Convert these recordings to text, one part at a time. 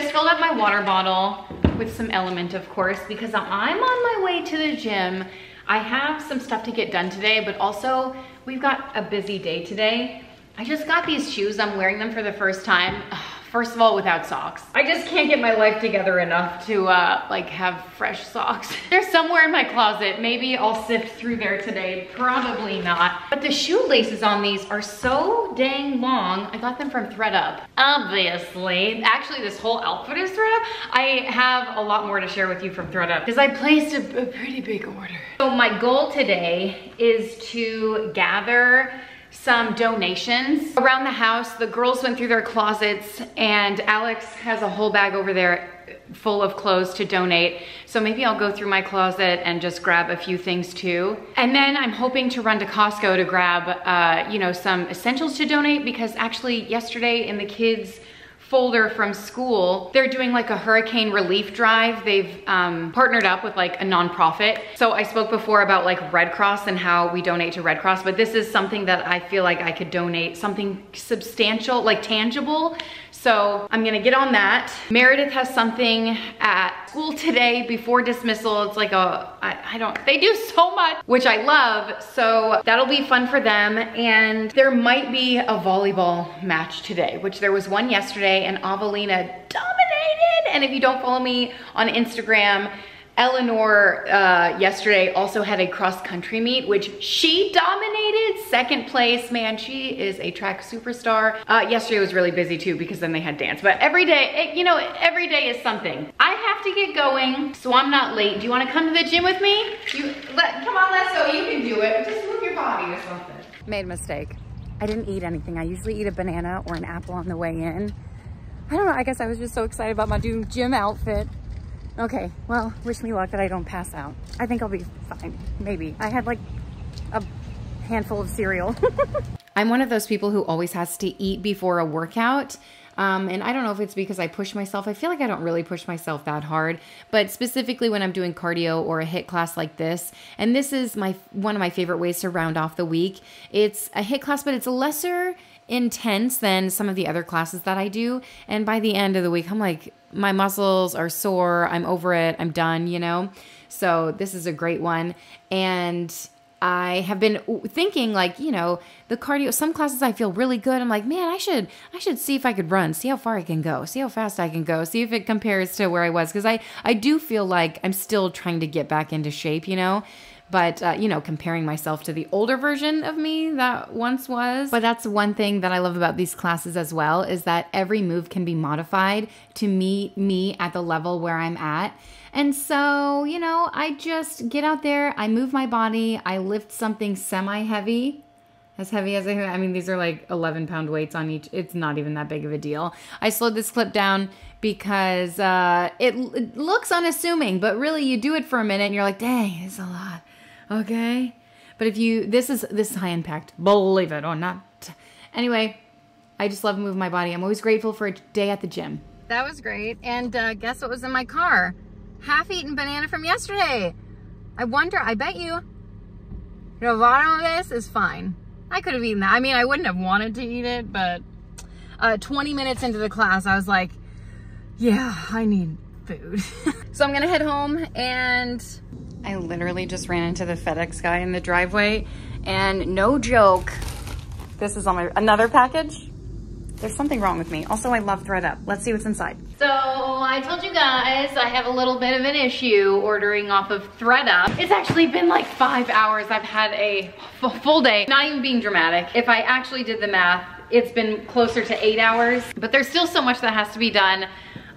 just filled up my water bottle with some Element, of course, because I'm on my way to the gym. I have some stuff to get done today, but also we've got a busy day today. I just got these shoes. I'm wearing them for the first time. First of all, without socks. I just can't get my life together enough to like have fresh socks. They're somewhere in my closet. Maybe I'll sift through there today. Probably not. But the shoelaces on these are so dang long. I got them from ThredUp. Obviously. Actually, this whole outfit is ThredUp. I have a lot more to share with you from ThredUp because I placed a pretty big order. So my goal today is to gather some donations around the house. The girls went through their closets and Alex has a whole bag over there full of clothes to donate. So maybe I'll go through my closet and just grab a few things too. And then I'm hoping to run to Costco to grab, you know, some essentials to donate, because actually yesterday in the kids' folder from school, they're doing like a hurricane relief drive. They've partnered up with like a nonprofit. So I spoke before about like Red Cross and how we donate to Red Cross, but this is something that I feel like I could donate, something substantial, like tangible. So I'm gonna get on that. Meredith has something at school today before dismissal. It's like they do so much, which I love. So that'll be fun for them. And there might be a volleyball match today, which there was one yesterday and Avelina dominated. And if you don't follow me on Instagram, Eleanor yesterday also had a cross country meet, which she dominated, second place. Man, she is a track superstar. Yesterday was really busy too because then they had dance, but every day, you know, every day is something. I have to get going, so I'm not late. Do you wanna come to the gym with me? Come on, let's go, you can do it. Just move your body or something. Made a mistake. I didn't eat anything. I usually eat a banana or an apple on the way in. I don't know, I guess I was just so excited about my new gym outfit. Okay, well, wish me luck that I don't pass out. I think I'll be fine, maybe. I had like a handful of cereal. I'm one of those people who always has to eat before a workout. And I don't know if it's because I push myself. I feel like I don't really push myself that hard, but specifically when I'm doing cardio or a HIIT class like this, and this is one of my favorite ways to round off the week. It's a HIIT class, but it's lesser intense than some of the other classes that I do. And by the end of the week, I'm like, my muscles are sore. I'm over it. I'm done, you know? So this is a great one. And I have been thinking like, you know, the cardio, some classes I feel really good. I'm like, man, I should see if I could run, see how far I can go, see how fast I can go, see if it compares to where I was. Cause I do feel like I'm still trying to get back into shape, you know? But, you know, comparing myself to the older version of me that once was. But that's one thing that I love about these classes as well, is that every move can be modified to meet me at the level where I'm at. And so, you know, I just get out there, I move my body, I lift something semi-heavy, as heavy as I mean, these are like 11-pound weights on each. It's not even that big of a deal. I slowed this clip down because it looks unassuming, but really you do it for a minute and you're like, dang, it's a lot. Okay, but if this is high impact, believe it or not. Anyway, I just love moving my body. I'm always grateful for a day at the gym. That was great. And guess what was in my car? Half-eaten banana from yesterday. I bet you the bottom of this is fine. I could have eaten that. I mean, I wouldn't have wanted to eat it, but 20 minutes into the class, I was like, yeah, I need food. So I'm gonna head home, and I literally just ran into the FedEx guy in the driveway, and no joke, this is on another package. There's something wrong with me. Also, I love ThredUp. Let's see what's inside. So I told you guys I have a little bit of an issue ordering off of ThredUp. It's actually been like 5 hours. I've had a full day, not even being dramatic. If I actually did the math, it's been closer to 8 hours, but there's still so much that has to be done.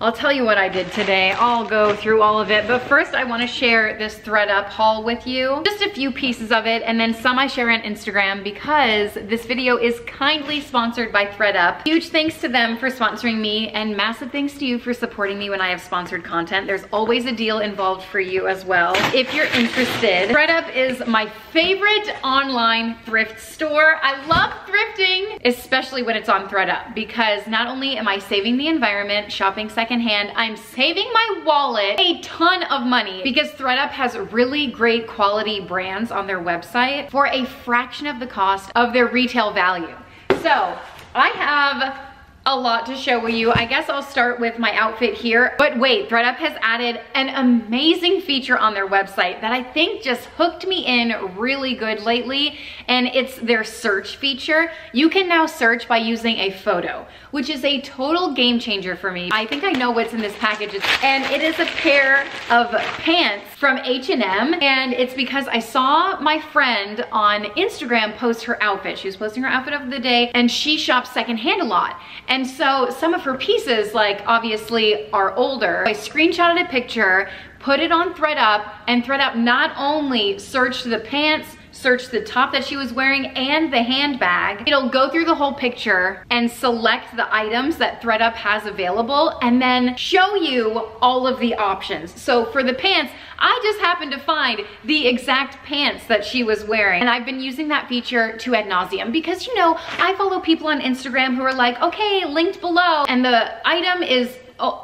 I'll tell you what I did today. I'll go through all of it, but first I wanna share this ThredUp haul with you. Just a few pieces of it, and then some I share on Instagram because this video is kindly sponsored by ThredUp. Huge thanks to them for sponsoring me, and massive thanks to you for supporting me when I have sponsored content. There's always a deal involved for you as well, if you're interested. ThredUp is my favorite online thrift store. I love thrifting, especially when it's on ThredUp, because not only am I saving the environment, shopping secondhand, I'm saving my wallet a ton of money because ThredUp has really great quality brands on their website for a fraction of the cost of their retail value. So I have a lot to show you. I guess I'll start with my outfit here. But wait, ThredUp has added an amazing feature on their website that I think just hooked me in really good lately, and it's their search feature. You can now search by using a photo, which is a total game changer for me. I think I know what's in this package, and it is a pair of pants from H&M, and it's because I saw my friend on Instagram post her outfit. She was posting her outfit of the day, and she shops secondhand a lot. And so some of her pieces, like, obviously are older. I screenshotted a picture, put it on ThredUp, and ThredUp not only searched the pants, search the top that she was wearing and the handbag. It'll go through the whole picture and select the items that ThredUp has available and then show you all of the options. So for the pants, I just happened to find the exact pants that she was wearing. And I've been using that feature to ad nauseum because, you know, I follow people on Instagram who are like, okay, linked below, and the item is,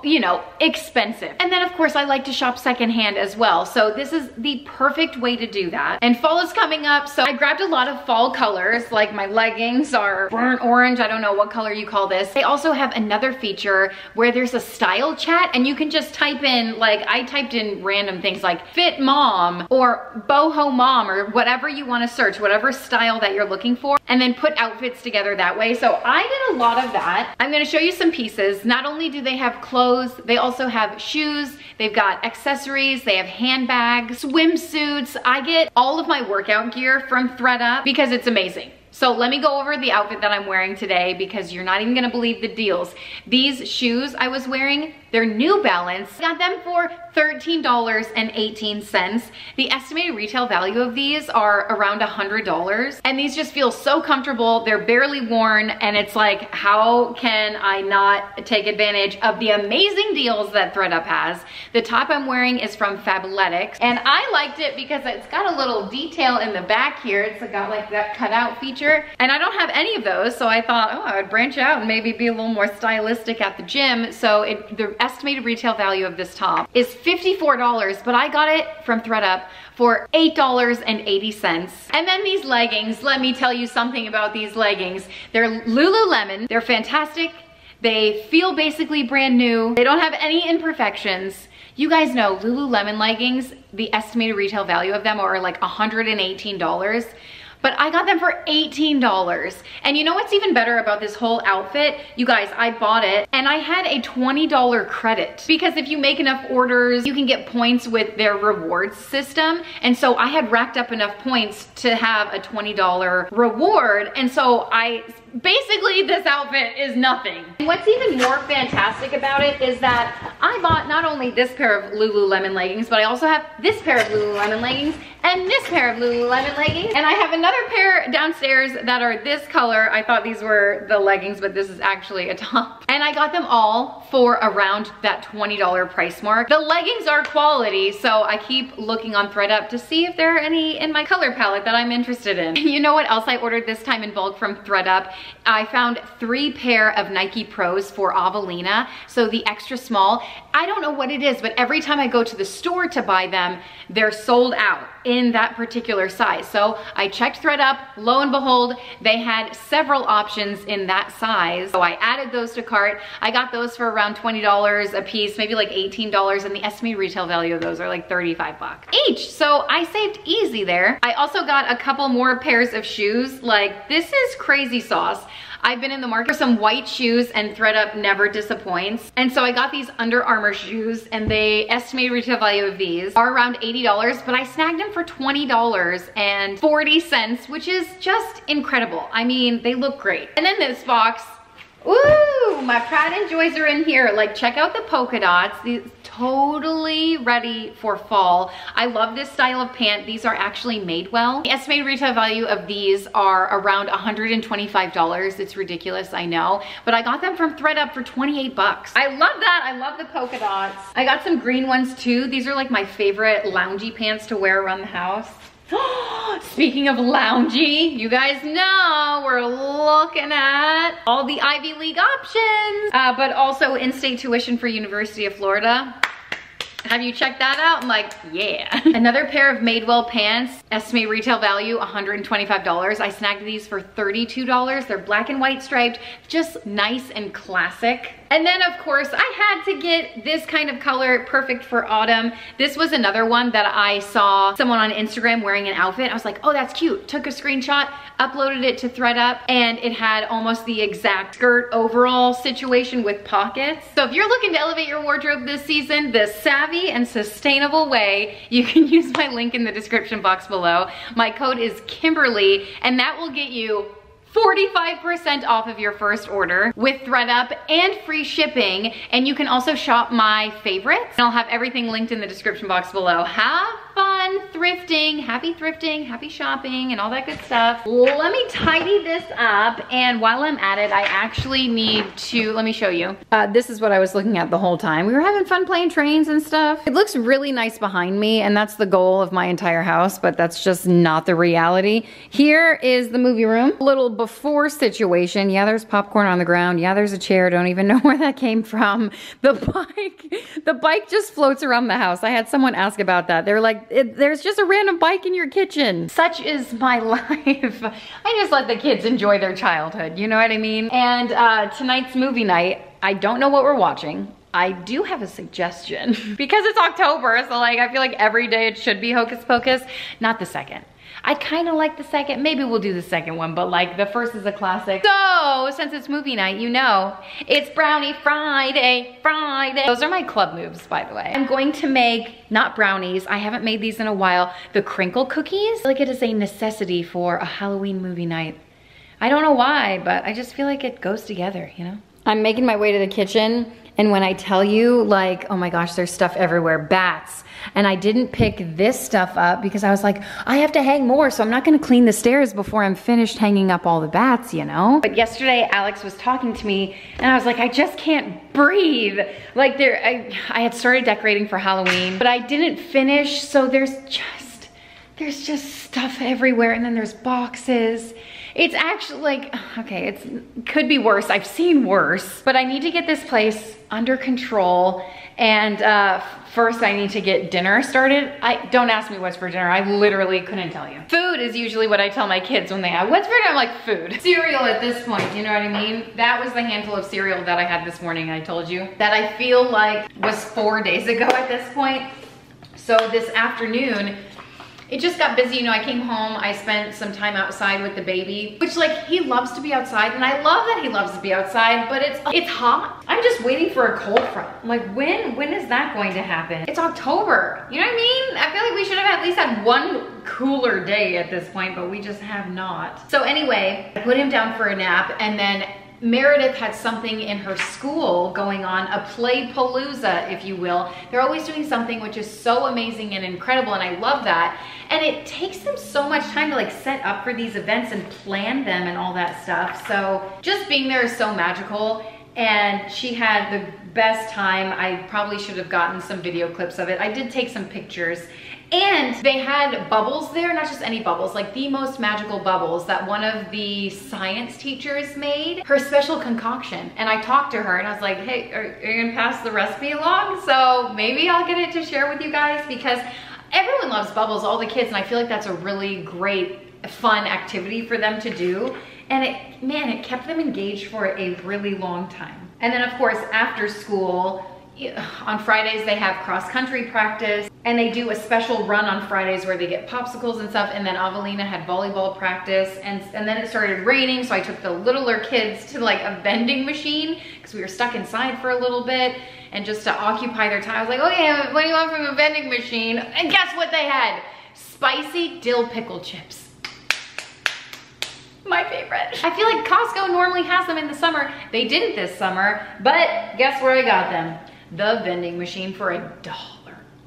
you know, expensive. And then of course I like to shop secondhand as well. So this is the perfect way to do that. And fall is coming up, so I grabbed a lot of fall colors, like my leggings are burnt orange. I don't know what color you call this. They also have another feature where there's a style chat and you can just type in, like I typed in random things like fit mom or boho mom or whatever you want to search, whatever style that you're looking for, and then put outfits together that way. So I did a lot of that. I'm gonna show you some pieces. Not only do they have clothes, they also have shoes, they've got accessories, they have handbags, swimsuits. I get all of my workout gear from ThredUp because it's amazing. So let me go over the outfit that I'm wearing today because you're not even gonna believe the deals. These shoes I was wearing, they're New Balance. Got them for $13.18. The estimated retail value of these are around $100. And these just feel so comfortable. They're barely worn. And it's like, how can I not take advantage of the amazing deals that ThredUp has? The top I'm wearing is from Fabletics. And I liked it because it's got a little detail in the back here. It's got like that cutout feature. And I don't have any of those. So I thought, oh, I would branch out and maybe be a little more stylistic at the gym. So the estimated retail value of this top is $54, but I got it from ThredUp for $8.80. And then these leggings, let me tell you something about these leggings. They're Lululemon, they're fantastic. They feel basically brand new. They don't have any imperfections. You guys know Lululemon leggings, the estimated retail value of them are like $118. But I got them for $18. And you know what's even better about this whole outfit? You guys, I bought it and I had a $20 credit because if you make enough orders, you can get points with their rewards system. And so I had racked up enough points to have a $20 reward. And so basically this outfit is nothing. And what's even more fantastic about it is that I bought not only this pair of Lululemon leggings, but I also have this pair of Lululemon leggings and this pair of Lululemon leggings. And I have another pair downstairs that are this color. I thought these were the leggings, but this is actually a top. And I got them all for around that $20 price mark. The leggings are quality, so I keep looking on ThredUp to see if there are any in my color palette that I'm interested in. You know what else I ordered this time in bulk from ThredUp? I found 3 pair of Nike Pros for Avelina, so the extra small. I don't know what it is, but every time I go to the store to buy them, they're sold out in that particular size. So I checked ThredUp, lo and behold, they had several options in that size. So I added those to cart. I got those for around $20 a piece, maybe like $18, and the estimated retail value of those are like 35 bucks each. So I saved easy there. I also got a couple more pairs of shoes. Like, this is crazy sauce. I've been in the market for some white shoes and ThredUp never disappoints. And so I got these Under Armour shoes and the estimated retail value of these are around $80, but I snagged them for $20.40, which is just incredible. I mean, they look great. And then this box, ooh, my pride and joys are in here. Like, check out the polka dots. These totally ready for fall. I love this style of pant. These are actually made well. The estimated retail value of these are around $125. It's ridiculous, I know, but I got them from ThredUp for 28 bucks. I love that. I love the polka dots. I got some green ones too. These are like my favorite loungy pants to wear around the house. Speaking of loungy, you guys know we're looking at all the Ivy League options, but also in-state tuition for University of Florida. Have you checked that out? I'm like, yeah. Another pair of Madewell pants, estimated retail value, $125. I snagged these for $32. They're black and white striped, just nice and classic. And then of course I had to get this kind of color, perfect for autumn. This was another one that I saw someone on Instagram wearing an outfit. I was like, oh, that's cute. Took a screenshot, uploaded it to ThredUp, and it had almost the exact skirt overall situation with pockets. So if you're looking to elevate your wardrobe this season, the savvy and sustainable way, you can use my link in the description box below. My code is Kimberly, and that will get you 45% off of your first order with ThredUp and free shipping. And you can also shop my favorites. And I'll have everything linked in the description box below. Have fun thrifting, happy shopping, and all that good stuff. Let me tidy this up. And while I'm at it, I actually need to, let me show you. This is what I was looking at the whole time. We were having fun playing trains and stuff. It looks really nice behind me, and that's the goal of my entire house, but that's just not the reality. Here is the movie room. A little before situation. Yeah, there's popcorn on the ground. Yeah, there's a chair. Don't even know where that came from. The bike just floats around the house. I had someone ask about that. They're like, there's just a random bike in your kitchen. Such is my life. I just let the kids enjoy their childhood. You know what I mean? And tonight's movie night, I don't know what we're watching. I do have a suggestion because it's October. So like, I feel like every day it should be Hocus Pocus, not the second. I kind of like the second. Maybe we'll do the second one, but like the first is a classic. So since it's movie night, you know, it's Brownie Friday. Those are my club moves, by the way. I'm going to make, not brownies, I haven't made these in a while, the Crinkle Cookies. I feel like it is a necessity for a Halloween movie night. I don't know why, but I just feel like it goes together, you know? I'm making my way to the kitchen, and when I tell you, like, oh my gosh, there's stuff everywhere, bats. And I didn't pick this stuff up because I was like, I have to hang more, so I'm not gonna clean the stairs before I'm finished hanging up all the bats, you know? But yesterday, Alex was talking to me, and I was like, I just can't breathe. Like, I had started decorating for Halloween, but I didn't finish, so there's just stuff everywhere, and then there's boxes. It's actually like, okay, it could be worse. I've seen worse, but I need to get this place under control. And first I need to get dinner started. Don't ask me what's for dinner. I literally couldn't tell you. Food is usually what I tell my kids when they ask, what's for dinner? I'm like, food. Cereal at this point, you know what I mean? That was the handful of cereal that I had this morning, I told you. That I feel like was 4 days ago at this point. So this afternoon, it just got busy, you know, I came home, I spent some time outside with the baby, which like, he loves to be outside, and I love that he loves to be outside, but it's hot. I'm just waiting for a cold front. I'm like, when is that going to happen? It's October, you know what I mean? I feel like we should have at least had one cooler day at this point, but we just have not. So anyway, I put him down for a nap, and then Meredith had something in her school going on, a play palooza, if you will. They're always doing something which is so amazing and incredible, and I love that. And it takes them so much time to like set up for these events and plan them and all that stuff. So just being there is so magical. And she had the best time. I probably should have gotten some video clips of it. I did take some pictures. And they had bubbles there, not just any bubbles, like the most magical bubbles that one of the science teachers made, her special concoction. And I talked to her and I was like, hey, are you gonna pass the recipe along? So maybe I'll get it to share with you guys, because everyone loves bubbles, all the kids, and I feel like that's a really great, fun activity for them to do. And it kept them engaged for a really long time. And then of course, after school, on Fridays they have cross-country practice, and they do a special run on Fridays where they get popsicles and stuff. And then Avelina had volleyball practice, and then it started raining, so I took the littler kids to like a vending machine because we were stuck inside for a little bit, and just to occupy their time. I was like, oh yeah, what do you want from a vending machine? And guess what they had? Spicy dill pickle chips. My favorite. I feel like Costco normally has them in the summer. They didn't this summer, but guess where I got them? The vending machine for $1.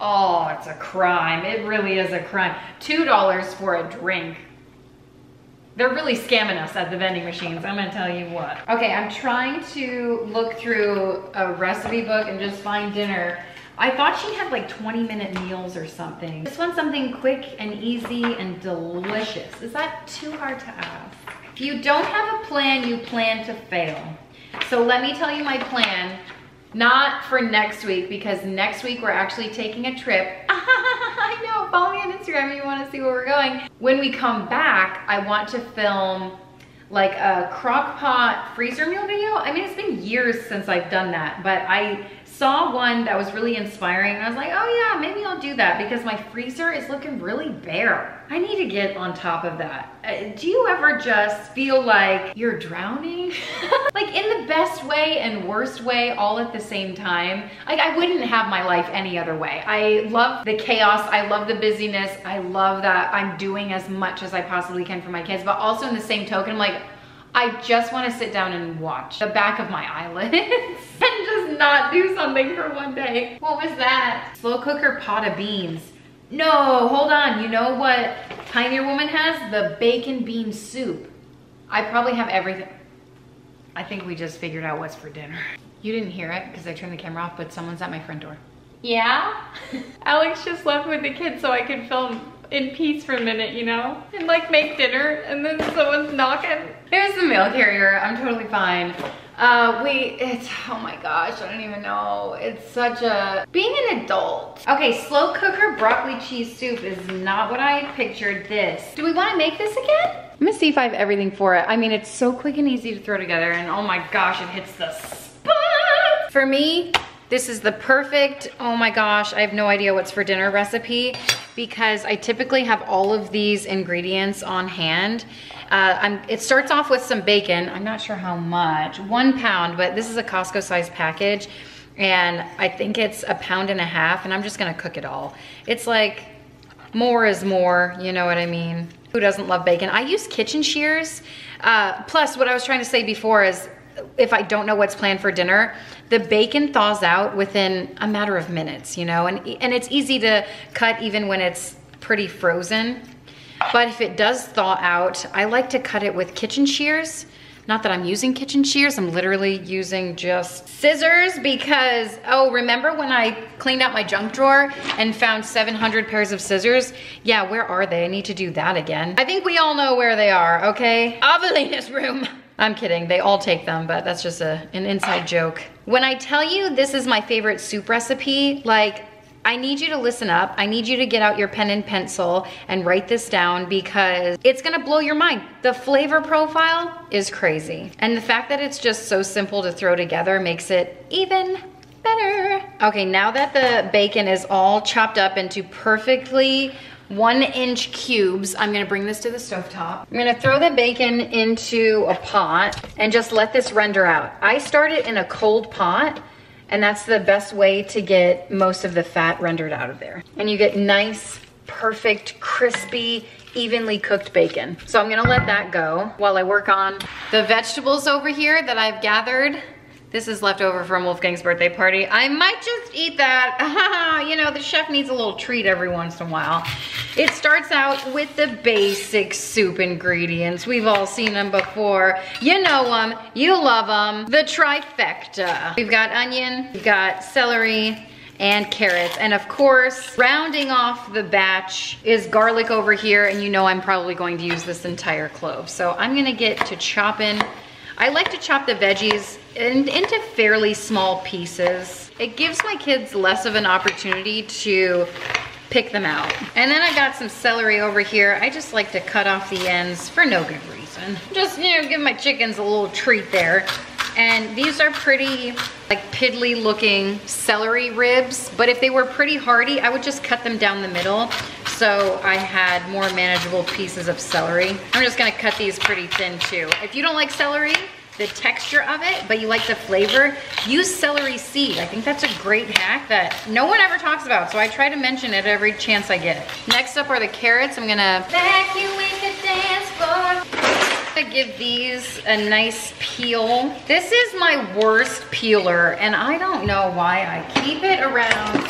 Oh, it's a crime. It really is a crime. $2 for a drink. They're really scamming us at the vending machines, I'm gonna tell you what. Okay, I'm trying to look through a recipe book and just find dinner. I thought she had like 20-minute meals or something. This one's something quick and easy and delicious. Is that too hard to ask? If you don't have a plan, you plan to fail. So let me tell you my plan. not for next week, because next week we're actually taking a trip. I know, follow me on Instagram if you want to see where we're going. When we come back, I want to film like a crock pot freezer meal video. I mean, it's been years since I've done that, but I saw one that was really inspiring and I was like, oh yeah, maybe I'll do that because my freezer is looking really bare. I need to get on top of that. Do you ever just feel like you're drowning? Like in the best way and worst way all at the same time? Like I wouldn't have my life any other way. I love the chaos. I love the busyness. I love that I'm doing as much as I possibly can for my kids, but also in the same token, I'm like, I just want to sit down and watch the back of my eyelids and just not do something for one day. What was that? Slow cooker pot of beans. No, hold on. You know what Pioneer Woman has? The bacon bean soup. I probably have everything. I think we just figured out what's for dinner. You didn't hear it because I turned the camera off, but someone's at my front door. Yeah? Alex just left with the kids so I could film in peace for a minute, you know? And like make dinner and then someone's knocking. Here's the mail carrier, I'm totally fine. Oh my gosh, I don't even know. It's such a, being an adult. Okay, slow cooker broccoli cheese soup is not what I had pictured this. Do we wanna make this again? I'm gonna see if I have everything for it. I mean, it's so quick and easy to throw together and oh my gosh, it hits the spot. For me, this is the perfect, oh my gosh, I have no idea what's for dinner recipe because I typically have all of these ingredients on hand. It starts off with some bacon. I'm not sure how much, 1 pound, but this is a Costco size package. And I think it's 1.5 pounds and I'm just gonna cook it all. It's like, more is more, you know what I mean? Who doesn't love bacon? I use kitchen shears. Plus what I was trying to say before is, if I don't know what's planned for dinner, the bacon thaws out within a matter of minutes, you know, and it's easy to cut even when it's pretty frozen. But if it does thaw out, I like to cut it with kitchen shears. Not that I'm using kitchen shears, I'm literally using just scissors because, oh, remember when I cleaned out my junk drawer and found 700 pairs of scissors? Yeah, where are they? I need to do that again. I think we all know where they are, okay? Avelina's room. I'm kidding, they all take them, but that's just an inside joke. When I tell you this is my favorite soup recipe, like, I need you to listen up. I need you to get out your pen and pencil and write this down because it's gonna blow your mind. The flavor profile is crazy. And the fact that it's just so simple to throw together makes it even better. Okay, now that the bacon is all chopped up into perfectly 1-inch cubes, I'm gonna bring this to the stovetop. I'm gonna throw the bacon into a pot and just let this render out. I start it in a cold pot and that's the best way to get most of the fat rendered out of there. And you get nice, perfect, crispy, evenly cooked bacon. So I'm gonna let that go while I work on the vegetables over here that I've gathered. This is left over from Wolfgang's birthday party. I might just eat that. You know, the chef needs a little treat every once in a while. It starts out with the basic soup ingredients. We've all seen them before. You know them, you love them. The trifecta. We've got onion, we've got celery, and carrots. And of course, rounding off the batch is garlic over here, and you know I'm probably going to use this entire clove. So I'm gonna get to chopping. I like to chop the veggies into fairly small pieces. It gives my kids less of an opportunity to pick them out. And then I got some celery over here. I just like to cut off the ends for no good reason. Just, you know, give my chickens a little treat there. And these are pretty like piddly looking celery ribs, but if they were pretty hearty, I would just cut them down the middle. So I had more manageable pieces of celery. I'm just gonna cut these pretty thin too. If you don't like celery, the texture of it, but you like the flavor, use celery seed. I think that's a great hack that no one ever talks about, so I try to mention it every chance I get. Next up are the carrots. I'm gonna evacuate the dance floor. I'm gonna give these a nice peel. This is my worst peeler, and I don't know why I keep it around.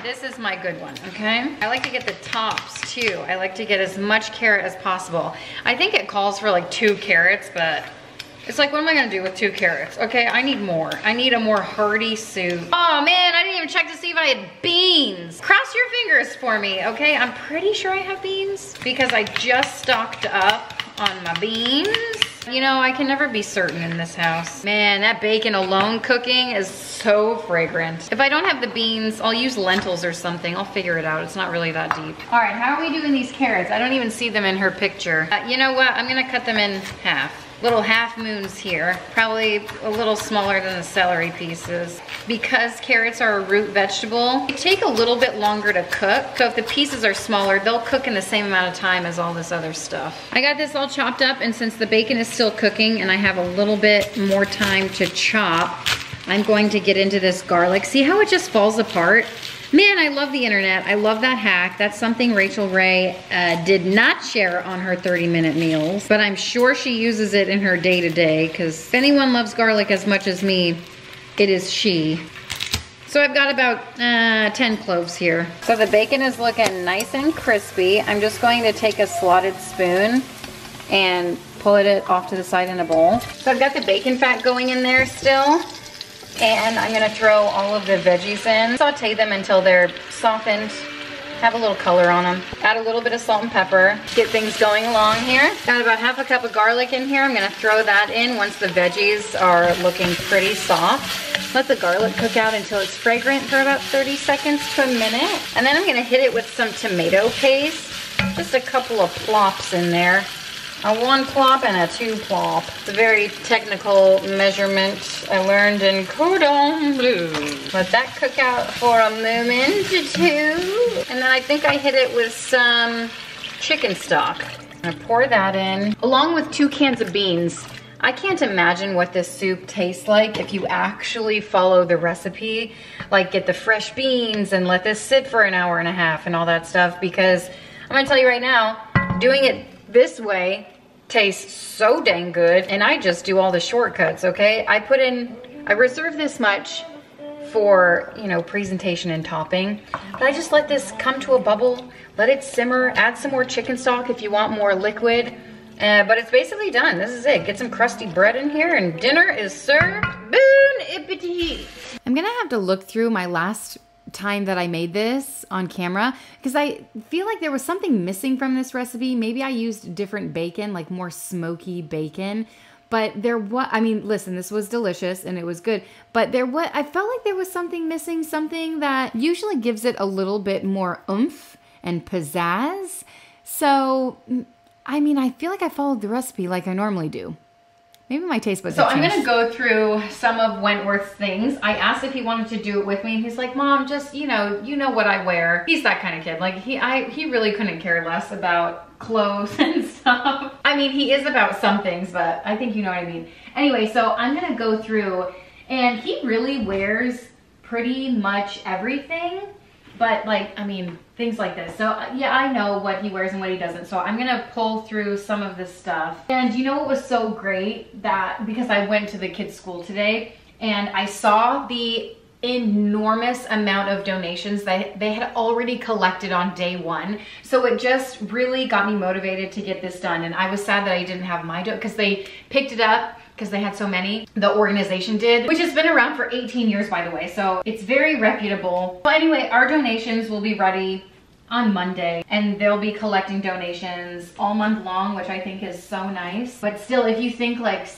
This is my good one, okay? I like to get the tops too. I like to get as much carrot as possible. I think it calls for like 2 carrots, but it's like, what am I gonna do with 2 carrots? Okay, I need more. I need a more hearty soup. Oh man, I didn't even check to see if I had beans. Cross your fingers for me, okay? I'm pretty sure I have beans because I just stocked up on my beans. You know, I can never be certain in this house. Man, that bacon alone cooking is so fragrant. If I don't have the beans, I'll use lentils or something. I'll figure it out. It's not really that deep. All right, how are we doing these carrots? I don't even see them in her picture. You know what? I'm gonna cut them in half. Little half moons here. Probably a little smaller than the celery pieces. Because carrots are a root vegetable, they take a little bit longer to cook. So if the pieces are smaller, they'll cook in the same amount of time as all this other stuff. I got this all chopped up, and since the bacon is still cooking and I have a little bit more time to chop, I'm going to get into this garlic. See how it just falls apart? Man, I love the internet. I love that hack. That's something Rachel Ray did not share on her 30-minute meals, but I'm sure she uses it in her day-to-day, because if anyone loves garlic as much as me, it is she. So I've got about 10 cloves here. So the bacon is looking nice and crispy. I'm just going to take a slotted spoon and pull it off to the side in a bowl. So I've got the bacon fat going in there still. And I'm gonna throw all of the veggies in. Saute them until they're softened, have a little color on them. Add a little bit of salt and pepper. Get things going along here. Got about half a cup of garlic in here. I'm gonna throw that in once the veggies are looking pretty soft. Let the garlic cook out until it's fragrant for about 30 seconds to a minute. And then I'm gonna hit it with some tomato paste. Just a couple of plops in there. A 1 plop and a 2 plop. It's a very technical measurement I learned in cordon bleu. Let that cook out for a moment or two. And then I think I hit it with some chicken stock. I'm gonna pour that in, along with 2 cans of beans. I can't imagine what this soup tastes like if you actually follow the recipe. Like get the fresh beans and let this sit for an hour and a half and all that stuff, because I'm gonna tell you right now, doing it this way tastes so dang good, and I just do all the shortcuts, okay? I reserve this much for, you know, presentation and topping, but I just let this come to a bubble, let it simmer, add some more chicken stock if you want more liquid, but it's basically done. This is it. Get some crusty bread in here and dinner is served. Bon appetit. I'm gonna have to look through my last time that I made this on camera, because I feel like there was something missing from this recipe. Maybe I used different bacon, like more smoky bacon, but there was, I mean, listen, this was delicious and it was good, but I felt like there was something missing, something that usually gives it a little bit more oomph and pizzazz. So, I mean, I feel like I followed the recipe like I normally do. Maybe my taste buds have changed. So I'm gonna go through some of Wentworth's things. I asked if he wanted to do it with me, and he's like, Mom, just, you know what I wear. He's that kind of kid. Like, he really couldn't care less about clothes and stuff. I mean, he is about some things, but I think you know what I mean. Anyway, so I'm gonna go through, and he really wears pretty much everything, but like, I mean, things like this. So yeah, I know what he wears and what he doesn't. So I'm gonna pull through some of this stuff. And you know what was so great? That because I went to the kids' school today and I saw the enormous amount of donations that they had already collected on day 1. So it just really got me motivated to get this done. And I was sad that I didn't have my because they picked it up because they had so many. The organization did, which has been around for 18 years, by the way. So it's very reputable. Well, anyway, our donations will be ready on Monday, and they'll be collecting donations all month long, which I think is so nice. But still, if you think like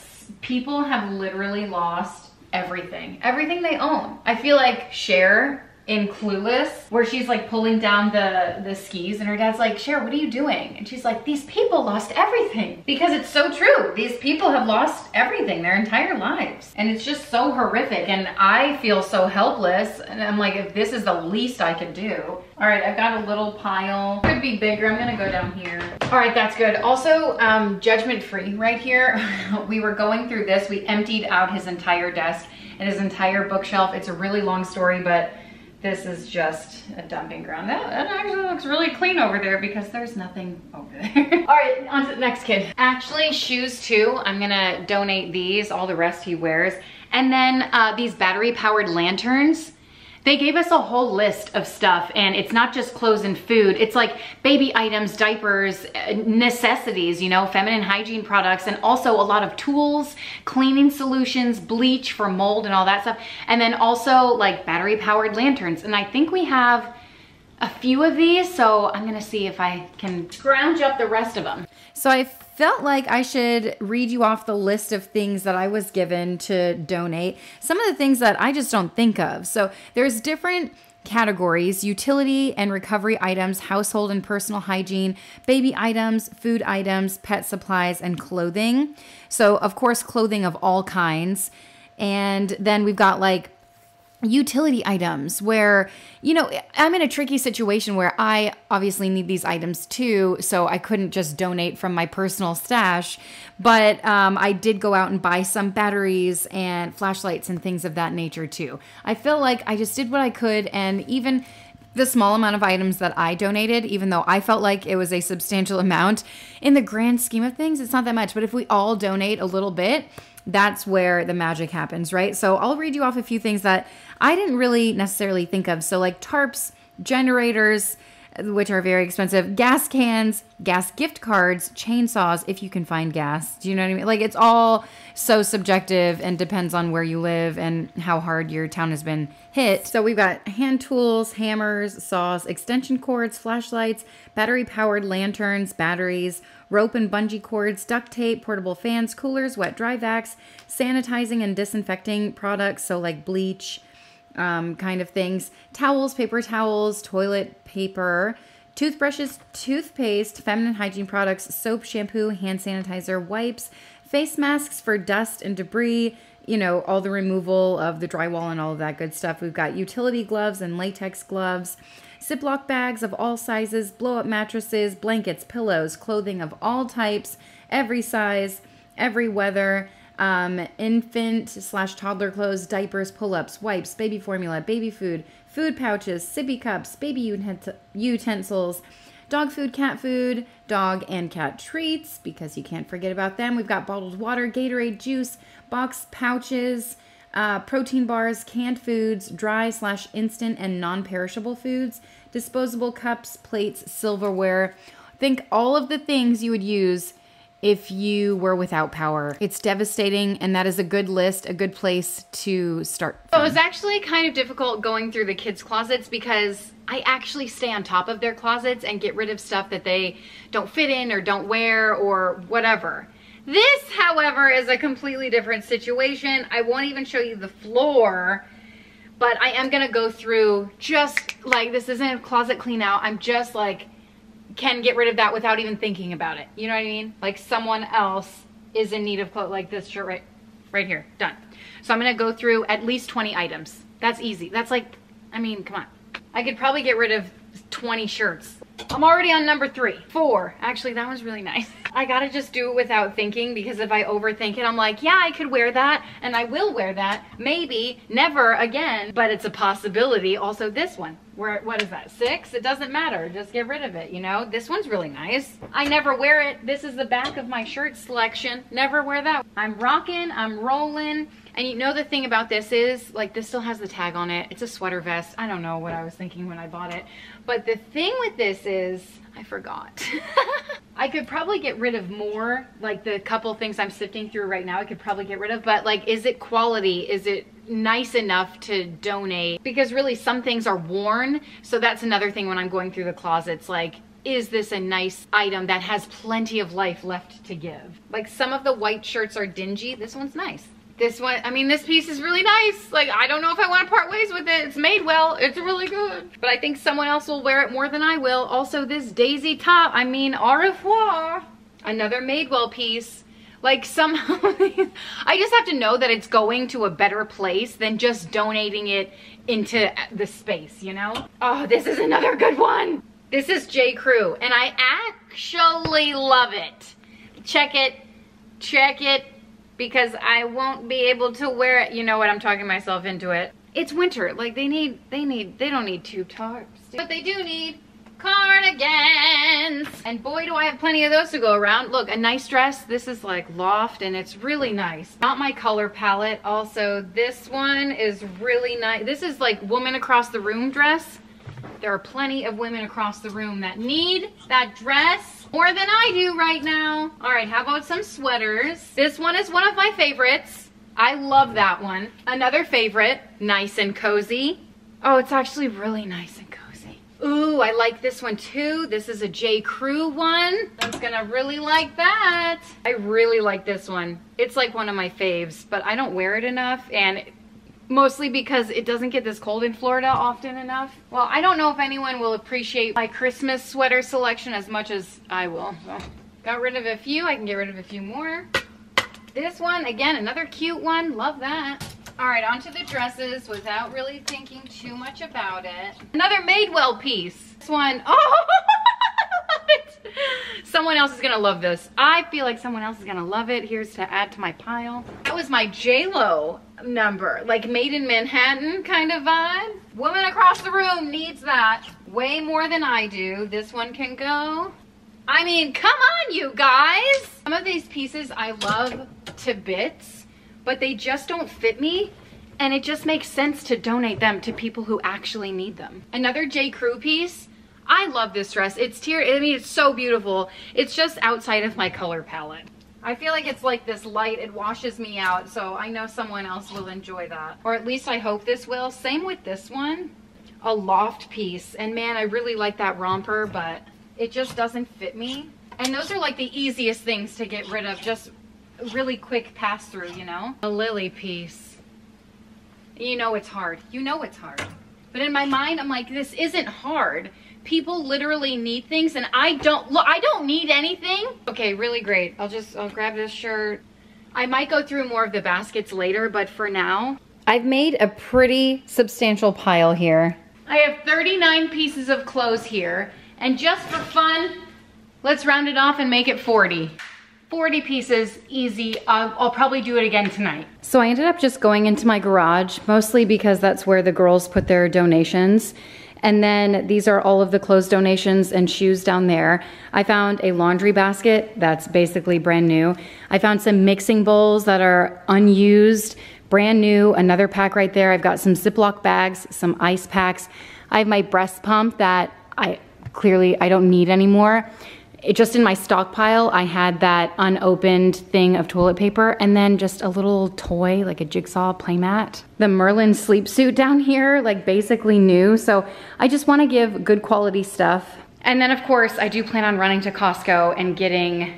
people have literally lost everything they own. I feel like Cher in Clueless, where she's like pulling down the skis and her dad's like, Cher, what are you doing? And she's like, these people lost everything. Because it's so true. These people have lost everything their entire lives. And it's just so horrific. And I feel so helpless. And I'm like, if this is the least I could do. All right, I've got a little pile. Could be bigger. I'm gonna go down here. All right, that's good. Also, judgment free right here. We were going through this. We emptied out his entire desk and his entire bookshelf. It's a really long story, but this is just a dumping ground. That actually looks really clean over there because there's nothing over there. All right, on to the next kid. Actually, shoes too. I'm gonna donate these, all the rest he wears. And then these battery powered lanterns. They gave us a whole list of stuff, and it's not just clothes and food. It's like baby items, diapers, necessities, you know, feminine hygiene products, and also a lot of tools, cleaning solutions, bleach for mold and all that stuff. And then also like battery powered lanterns. And I think we have a few of these, so I'm gonna see if I can scrounge up the rest of them. So I felt like I should read you off the list of things that I was given to donate. Some of the things that I just don't think of. So there's different categories: utility and recovery items, household and personal hygiene, baby items, food items, pet supplies, and clothing. So of course, clothing of all kinds. And then we've got like utility items where, you know, I'm in a tricky situation where I obviously need these items too, so I couldn't just donate from my personal stash, but I did go out and buy some batteries and flashlights and things of that nature too. I feel like I just did what I could, and even the small amount of items that I donated, even though I felt like it was a substantial amount, in the grand scheme of things, it's not that much, but if we all donate a little bit, that's where the magic happens, right? So I'll read you off a few things that I didn't really necessarily think of. So like tarps, generators, which are very expensive, gas cans, gas gift cards, chainsaws, if you can find gas. Do you know what I mean? Like, it's all so subjective and depends on where you live and how hard your town has been hit. So we've got hand tools, hammers, saws, extension cords, flashlights, battery-powered lanterns, batteries, rope and bungee cords, duct tape, portable fans, coolers, wet dry vacs, sanitizing and disinfecting products, so like bleach, kind of things, towels, paper towels, toilet paper, toothbrushes, toothpaste, feminine hygiene products, soap, shampoo, hand sanitizer, wipes, face masks for dust and debris, you know, all the removal of the drywall and all of that good stuff. We've got utility gloves and latex gloves, Ziploc bags of all sizes, blow-up mattresses, blankets, pillows, clothing of all types, every size, every weather, infant/toddler clothes, diapers, pull-ups, wipes, baby formula, baby food, food pouches, sippy cups, baby utensils, dog food, cat food, dog and cat treats, because you can't forget about them. We've got bottled water, Gatorade, juice, box pouches, protein bars, canned foods, dry/instant and non-perishable foods, disposable cups, plates, silverware. Think all of the things you would use if you were without power. It's devastating, and that is a good list, a good place to start from. So it was actually kind of difficult going through the kids' closets because I actually stay on top of their closets and get rid of stuff that they don't fit in or don't wear or whatever. This, however, is a completely different situation. I won't even show you the floor, but I am gonna go through just like, this isn't a closet clean out. I'm just like, can get rid of that without even thinking about it. You know what I mean? Like someone else is in need of clothes, like this shirt right here, done. So I'm gonna go through at least 20 items. That's easy. That's like, I mean, come on. I could probably get rid of 20 shirts. I'm already on number 3. 4, actually that one's really nice. I gotta just do it without thinking, because if I overthink it, I'm like, yeah, I could wear that, and I will wear that, maybe, never again, but it's a possibility. Also this one, what is that, 6? It doesn't matter, just get rid of it, you know? This one's really nice. I never wear it. This is the back of my shirt selection. Never wear that. I'm rocking, I'm rolling. And you know the thing about this is, like, this still has the tag on it. It's a sweater vest. I don't know what I was thinking when I bought it. But the thing with this is, I forgot. I could probably get rid of more, like the couple things I'm sifting through right now, I could probably get rid of, but like, is it quality? Is it nice enough to donate? Because really some things are worn. So that's another thing when I'm going through the closets, like, is this a nice item that has plenty of life left to give? Like some of the white shirts are dingy. This one's nice. This one, I mean, this piece is really nice. Like, I don't know if I want to part ways with it. It's made well. It's really good. But I think someone else will wear it more than I will. Also, this daisy top, I mean, au revoir. Another made well piece. Like, somehow, I just have to know that it's going to a better place than just donating it into the space, you know? Oh, this is another good one. This is J. Crew, and I actually love it. Check it. Check it. Because I won't be able to wear it. You know what, I'm talking myself into it. It's winter, like they don't need 2 tarps. But they do need cardigans. And boy, do I have plenty of those to go around. Look, a nice dress. This is like loft and it's really nice. Not my color palette. Also, this one is really nice. This is like woman across the room dress. There are plenty of women across the room that need that dress more than I do right now. All right, how about some sweaters? This one is one of my favorites. I love that one. Another favorite, nice and cozy. Oh, it's actually really nice and cozy. Ooh, I like this one too. This is a J. Crew one. I'm gonna really like that. I really like this one. It's like one of my faves, but I don't wear it enough, and mostly because it doesn't get this cold in Florida often enough. Well, I don't know if anyone will appreciate my Christmas sweater selection as much as I will. So, got rid of a few, I can get rid of a few more. This one, again, another cute one, love that. All right, on to the dresses without really thinking too much about it. Another Madewell piece. This one, oh, I love it. Someone else is gonna love this. I feel like someone else is gonna love it. Here's to add to my pile. That was my J-Lo number, like made in Manhattan kind of vibe. Woman across the room needs that way more than I do. This one can go. I mean, come on, you guys. Some of these pieces I love to bits, but they just don't fit me, and it just makes sense to donate them to people who actually need them. Another J. Crew piece. I love this dress. It's so beautiful. It's just outside of my color palette. I feel like it's like this light, it washes me out, so I know someone else will enjoy that. Or at least I hope this will. Same with this one. A loft piece, and man, I really like that romper, but it just doesn't fit me. And those are like the easiest things to get rid of, just really quick pass through, you know? A lily piece. You know it's hard. You know it's hard. But in my mind, I'm like, this isn't hard. People literally need things, and I don't need anything. Okay, really great. I'll grab this shirt. I might go through more of the baskets later, but for now, I've made a pretty substantial pile here. I have 39 pieces of clothes here, and just for fun, let's round it off and make it 40. 40 pieces, easy. I'll probably do it again tonight. So I ended up just going into my garage, mostly because that's where the girls put their donations. And then these are all of the clothes donations and shoes down there. I found a laundry basket that's basically brand new. I found some mixing bowls that are unused, brand new, another pack right there. I've got some Ziploc bags, some ice packs. I have my breast pump that I don't need anymore. Just in my stockpile, I had that unopened thing of toilet paper, and then just a little toy, like a jigsaw playmat. The Merlin sleep suit down here, like basically new. So I just want to give good quality stuff. And then of course, I do plan on running to Costco and getting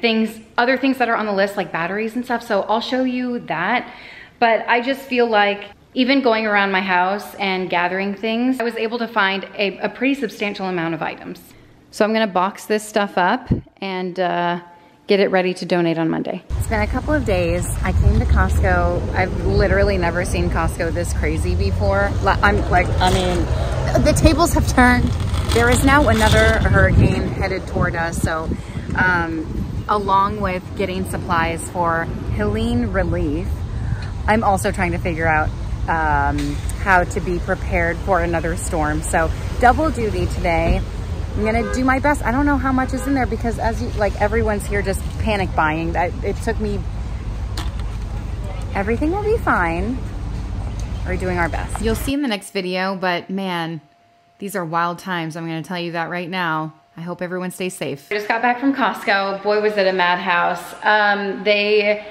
other things that are on the list, like batteries and stuff. So I'll show you that. But I just feel like even going around my house and gathering things, I was able to find a pretty substantial amount of items. So I'm gonna box this stuff up and get it ready to donate on Monday. It's been a couple of days. I came to Costco. I've literally never seen Costco this crazy before. The tables have turned. There is now another hurricane headed toward us. So along with getting supplies for Helene relief, I'm also trying to figure out how to be prepared for another storm. So double duty today. I'm gonna do my best. I don't know how much is in there because everyone's here just panic buying. It took me, everything will be fine. We're doing our best. You'll see in the next video, but man, these are wild times. I'm gonna tell you that right now. I hope everyone stays safe. I just got back from Costco. Boy, was it a madhouse. They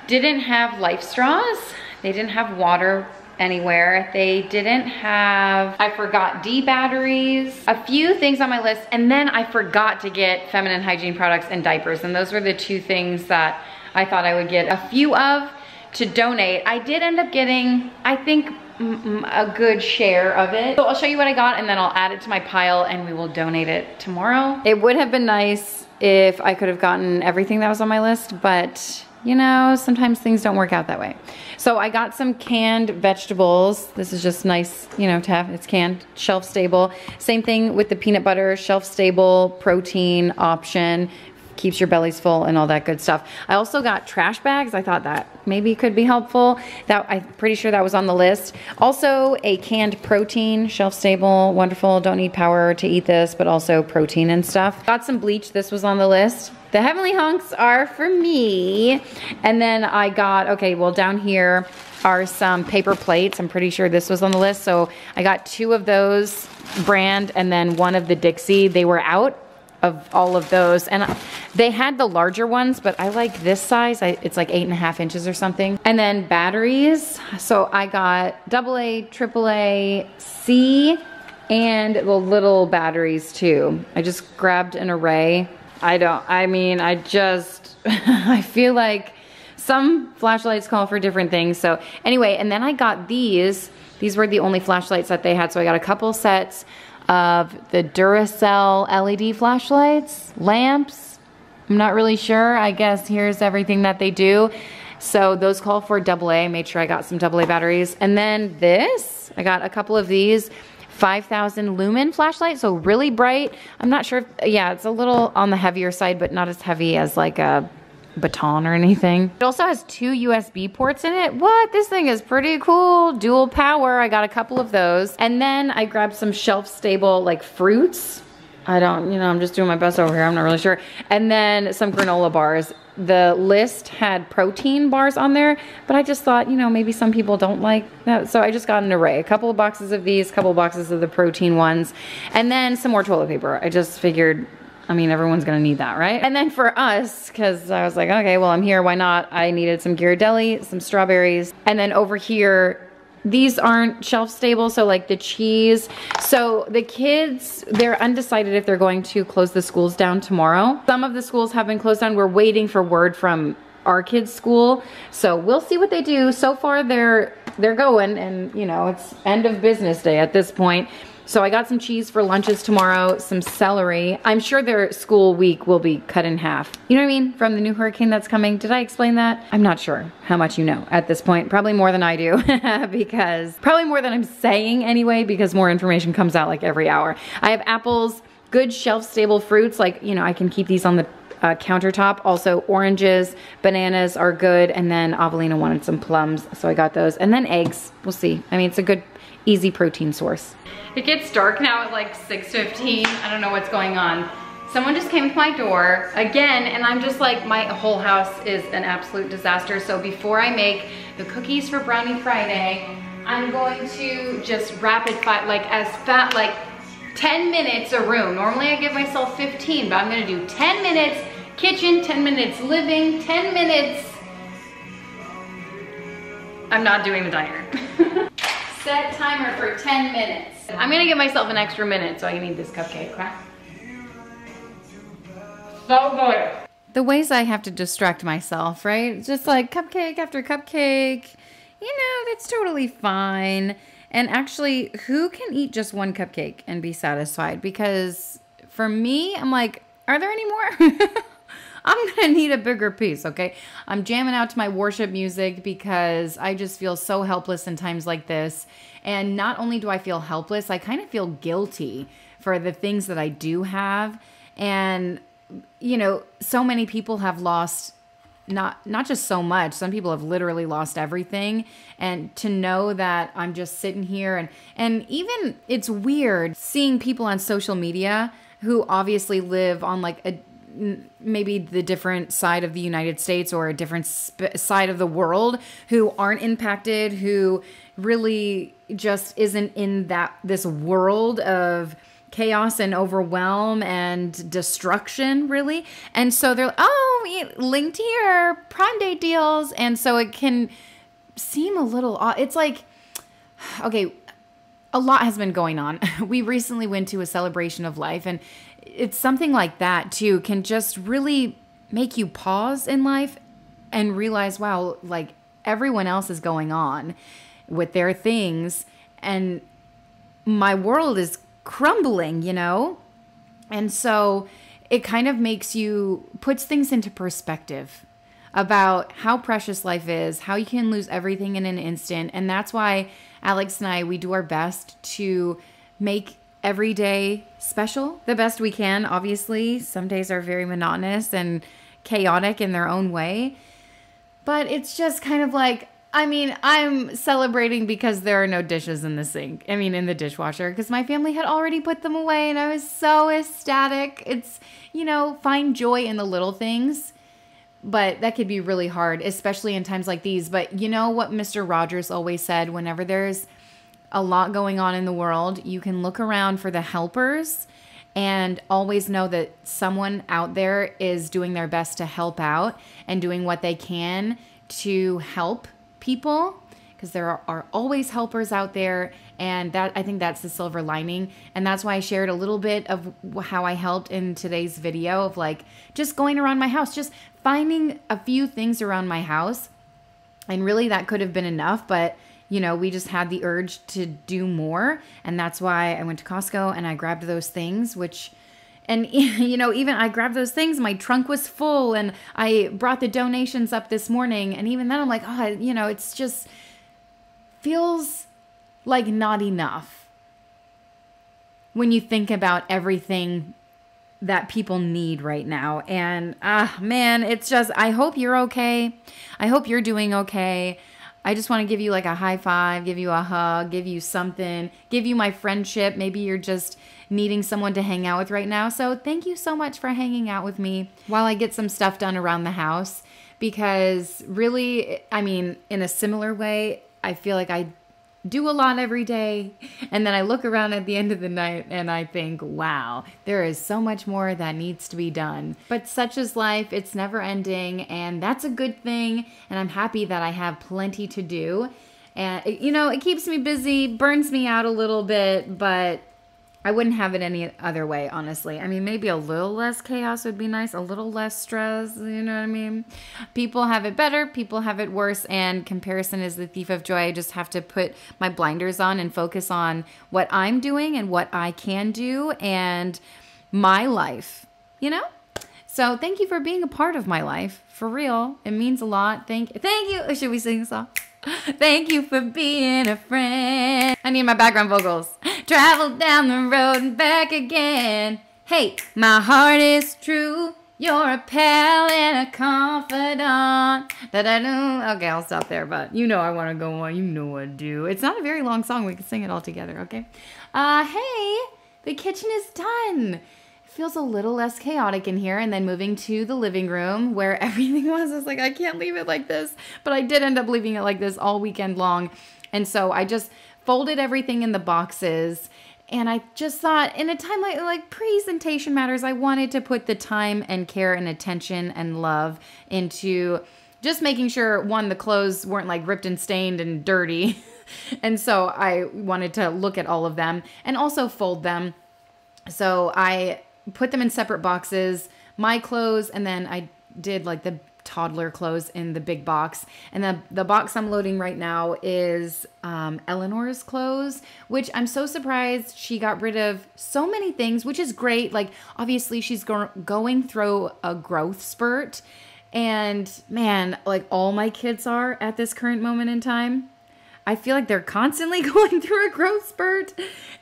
didn't have life straws. They didn't have water anywhere. They didn't have, I forgot D batteries, a few things on my list, and then I forgot to get feminine hygiene products and diapers, and those were the two things that I thought I would get a few of to donate. I did end up getting, I think, a good share of it. So I'll show you what I got, and then I'll add it to my pile and we will donate it tomorrow. It would have been nice if I could have gotten everything that was on my list, but you know, sometimes things don't work out that way. So I got some canned vegetables. This is just nice, you know, to have. It's canned, shelf stable. Same thing with the peanut butter, shelf stable, protein option. Keeps your bellies full and all that good stuff. I also got trash bags. I thought that maybe could be helpful. I'm pretty sure that was on the list. Also a canned protein, shelf stable, wonderful. Don't need power to eat this, but also protein and stuff. Got some bleach. This was on the list. The Heavenly Hunks are for me. And then I got, okay, well down here are some paper plates. I'm pretty sure this was on the list. So I got 2 of those brand and then 1 of the Dixie. They were out of all of those, and they had the larger ones, but I like this size. It's like 8.5 inches or something. And then batteries. So I got AA, AAA, C, And the little batteries too. I just grabbed an array. I feel like some flashlights call for different things. So anyway, and then I got these. These were the only flashlights that they had. So I got a couple sets of the Duracell LED flashlights, lamps. I'm not really sure. I guess here's everything that they do. So those call for AA. I made sure I got some AA batteries. And then this, I got a couple of these 5,000 lumen flashlight, so really bright. I'm not sure if, yeah, it's a little on the heavier side, but not as heavy as like a baton or anything. It also has 2 USB ports in it. What? This thing is pretty cool. Dual power. I got a couple of those. And then I grabbed some shelf stable like fruits. I'm just doing my best over here. I'm not really sure. And then some granola bars. The list had protein bars on there, but I just thought, maybe some people don't like that. So I just got an array, a couple of boxes of these, a couple of boxes of the protein ones, and then some more toilet paper. I just figured, everyone's gonna need that, right? And then for us, because I was like, okay, well, I'm here, why not? I needed some Ghirardelli, some strawberries, and then over here, these aren't shelf stable, so like the cheese. So the kids, they're undecided if they're going to close the schools down tomorrow. Some of the schools have been closed down. We're waiting for word from our kids' school. So we'll see what they do. So far they're going, and it's end of business day at this point. So I got some cheese for lunches tomorrow, some celery. I'm sure their school week will be cut in half. You know what I mean? From the new hurricane that's coming. Did I explain that? I'm not sure how much you know at this point. Probably more than I do probably more than I'm saying anyway, because more information comes out like every hour. I have apples, good shelf stable fruits. Like, I can keep these on the countertop. Also oranges, bananas are good. And then Avelina wanted some plums, so I got those. And then eggs, we'll see. It's a good, easy protein source. It gets dark now at like 6:15. I don't know what's going on. Someone just came to my door again, and I'm just like, my whole house is an absolute disaster. So before I make the cookies for Brownie Friday, I'm going to just rapid fire, like 10 minutes a room. Normally I give myself 15, but I'm gonna do 10 minutes kitchen, 10 minutes living, 10 minutes. I'm not doing the diner. Set timer for 10 minutes. I'm gonna give myself an extra minute so I can eat this cupcake, okay? So good. The ways I have to distract myself, right? Just like cupcake after cupcake. That's totally fine. And actually, who can eat just one cupcake and be satisfied? Because for me, I'm like, are there any more? I'm gonna need a bigger piece, okay? I'm jamming out to my worship music because I just feel so helpless in times like this. And not only do I feel helpless, I kind of feel guilty for the things that I do have. And, so many people have lost not just so much. Some people have literally lost everything. And to know that I'm just sitting here and even it's weird seeing people on social media who obviously live on like maybe the different side of the United States or a different side of the world who aren't impacted, who really just isn't in this world of chaos and overwhelm and destruction, really. And so they're like, oh, linked here, Prime Day deals. And so it can seem a little odd. It's like, okay, a lot has been going on. We recently went to a celebration of life, and it's something like that too can just really make you pause in life and realize, wow, like everyone else is going on with their things and my world is crumbling, And so it kind of puts things into perspective about how precious life is, how you can lose everything in an instant. And that's why Alex and I, we do our best to make every day special the best we can. Obviously, some days are very monotonous and chaotic in their own way. But it's just kind of like, I'm celebrating because there are no dishes in the sink. In the dishwasher, because my family had already put them away and I was so ecstatic. It's, find joy in the little things. But that could be really hard, especially in times like these. But you know what Mr. Rogers always said, whenever there's a lot going on in the world, you can look around for the helpers and always know that someone out there is doing their best to help out and doing what they can to help people, because there are always helpers out there. And that, I think that's the silver lining. And that's why I shared a little bit of how I helped in today's video of like just going around my house, just finding a few things around my house. And really that could have been enough, but you know, we just had the urge to do more. And that's why I went to Costco and I grabbed those things, and you know, even I grabbed those things, my trunk was full, and I brought the donations up this morning. And even then I'm like, oh, you know, it's just feels like not enough when you think about everything that people need right now. And man, it's just, I hope you're okay. I hope you're doing okay. I just want to give you like a high five, give you a hug, give you something, give you my friendship. Maybe you're just needing someone to hang out with right now. So thank you so much for hanging out with me while I get some stuff done around the house. Because really, I mean, in a similar way, I feel like I do a lot every day. And then I look around at the end of the night and I think, wow, there is so much more that needs to be done. But such is life. It's never ending. And that's a good thing. And I'm happy that I have plenty to do. And, you know, it keeps me busy, burns me out a little bit, but I wouldn't have it any other way, honestly. I mean, maybe a little less chaos would be nice, a little less stress, you know what I mean? People have it better, people have it worse, and comparison is the thief of joy. I just have to put my blinders on and focus on what I'm doing and what I can do and my life, you know? So thank you for being a part of my life, for real. It means a lot. Thank you. Should we sing a song? Thank you for being a friend. I need my background vocals. Travel down the road and back again. Hey, my heart is true. You're a pal and a confidant. Da-da-doo. Okay, I'll stop there, but you know I want to go on. You know I do. It's not a very long song. We can sing it all together, okay? Hey, the kitchen is done. Feels a little less chaotic in here. And then moving to the living room where everything was, I was like, I can't leave it like this. But I did end up leaving it like this all weekend long. And so I just folded everything in the boxes. And I just thought in a time like presentation matters, I wanted to put the time and care and attention and love into just making sure, one, the clothes weren't like ripped and stained and dirty. And so I wanted to look at all of them and also fold them. So I put them in separate boxes, my clothes, and then I did like the toddler clothes in the big box. And the box I'm loading right now is Eleanor's clothes, which I'm so surprised she got rid of so many things, which is great. Like, obviously she's going through a growth spurt. And man, like all my kids are at this current moment in time. I feel like they're constantly going through a growth spurt,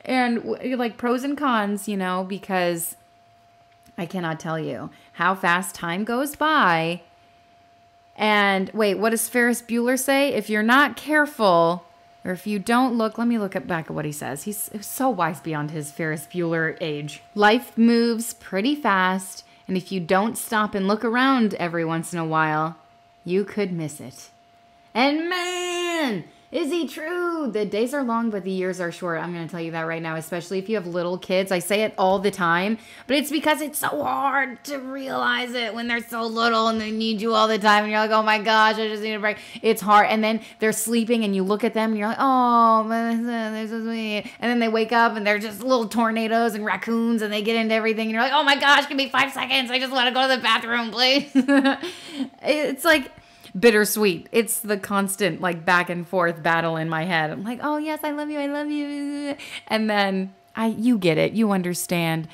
and like pros and cons, you know, because I cannot tell you how fast time goes by. And wait, what does Ferris Bueller say? If you're not careful, or if you don't look, let me look back at what he says. He's so wise beyond his Ferris Bueller age. Life moves pretty fast, and if you don't stop and look around every once in a while, you could miss it. And man, is he true? The days are long, but the years are short. I'm going to tell you that right now, especially if you have little kids. I say it all the time, but it's because it's so hard to realize it when they're so little and they need you all the time. And you're like, oh my gosh, I just need a break. It's hard. And then they're sleeping and you look at them and you're like, oh, they're so sweet. And then they wake up and they're just little tornadoes and raccoons and they get into everything. And you're like, oh my gosh, give me 5 seconds. I just want to go to the bathroom, please. It's like bittersweet. It's the constant like back and forth battle in my head. I'm like, oh yes, I love you. I love you. And then you get it. You understand.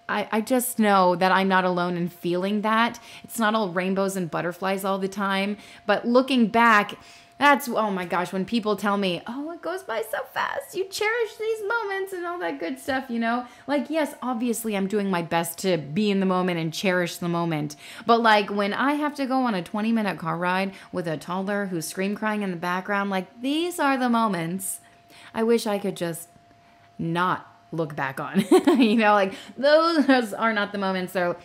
I just know that I'm not alone in feeling that. It's not all rainbows and butterflies all the time. But looking back, that's, oh my gosh, when people tell me, oh, it goes by so fast. You cherish these moments and all that good stuff, you know? Like, yes, obviously I'm doing my best to be in the moment and cherish the moment. But like when I have to go on a 20-minute car ride with a toddler who's scream crying in the background, like these are the moments I wish I could just not look back on. You know, like those are not the moments they're